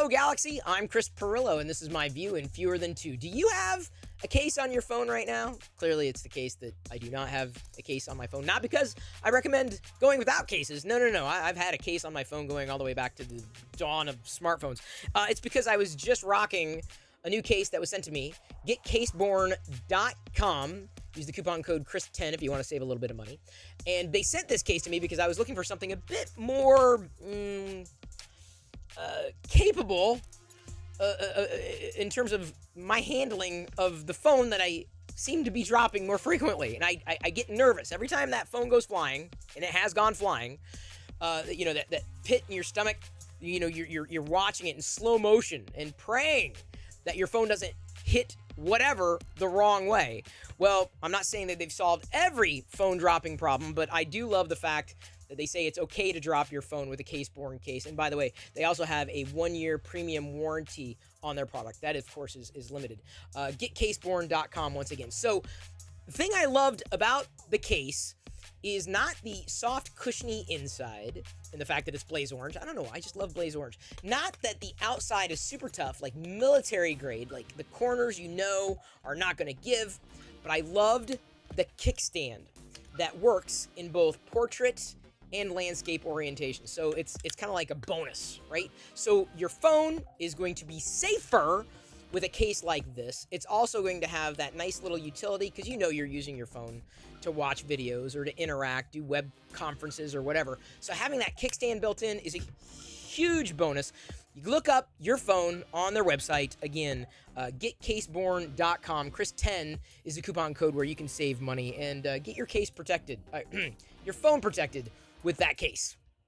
Hello, Galaxy. I'm Chris Pirillo, and this is my view in fewer than two. Do you have a case on your phone right now? Clearly, it's the case that I do not have a case on my phone. Not because I recommend going without cases. No. I've had a case on my phone going all the way back to the dawn of smartphones. It's because I was just rocking a new case that was sent to me. GetCaseborn.com. Use the coupon code Chris10 if you want to save a little bit of money. And they sent this case to me because I was looking for something a bit more capable in terms of my handling of the phone that I seem to be dropping more frequently. And I get nervous every time that phone goes flying, and it has gone flying. That pit in your stomach, you're watching it in slow motion and praying that your phone doesn't hit whatever the wrong way. Well, I'm not saying that they've solved every phone dropping problem, but I do love the fact that they say it's okay to drop your phone with a Caseborn case. And by the way, they also have a 1-year premium warranty on their product. That, of course, is limited. GetCaseborn.com once again. So the thing I loved about the case is not the soft, cushiony inside and the fact that it's blaze orange. I don't know. I just love blaze orange. Not that the outside is super tough, like military grade, like the corners are not going to give. But I loved the kickstand that works in both portrait and landscape orientation. So it's kind of like a bonus, right? So your phone is going to be safer with a case like this. It's also going to have that nice little utility because you're using your phone to watch videos or to interact, do web conferences or whatever. So having that kickstand built in is a huge bonus. You look up your phone on their website. Again, getcaseborn.com. Chris10 is the coupon code where you can save money and get your case protected, your phone protected with that case.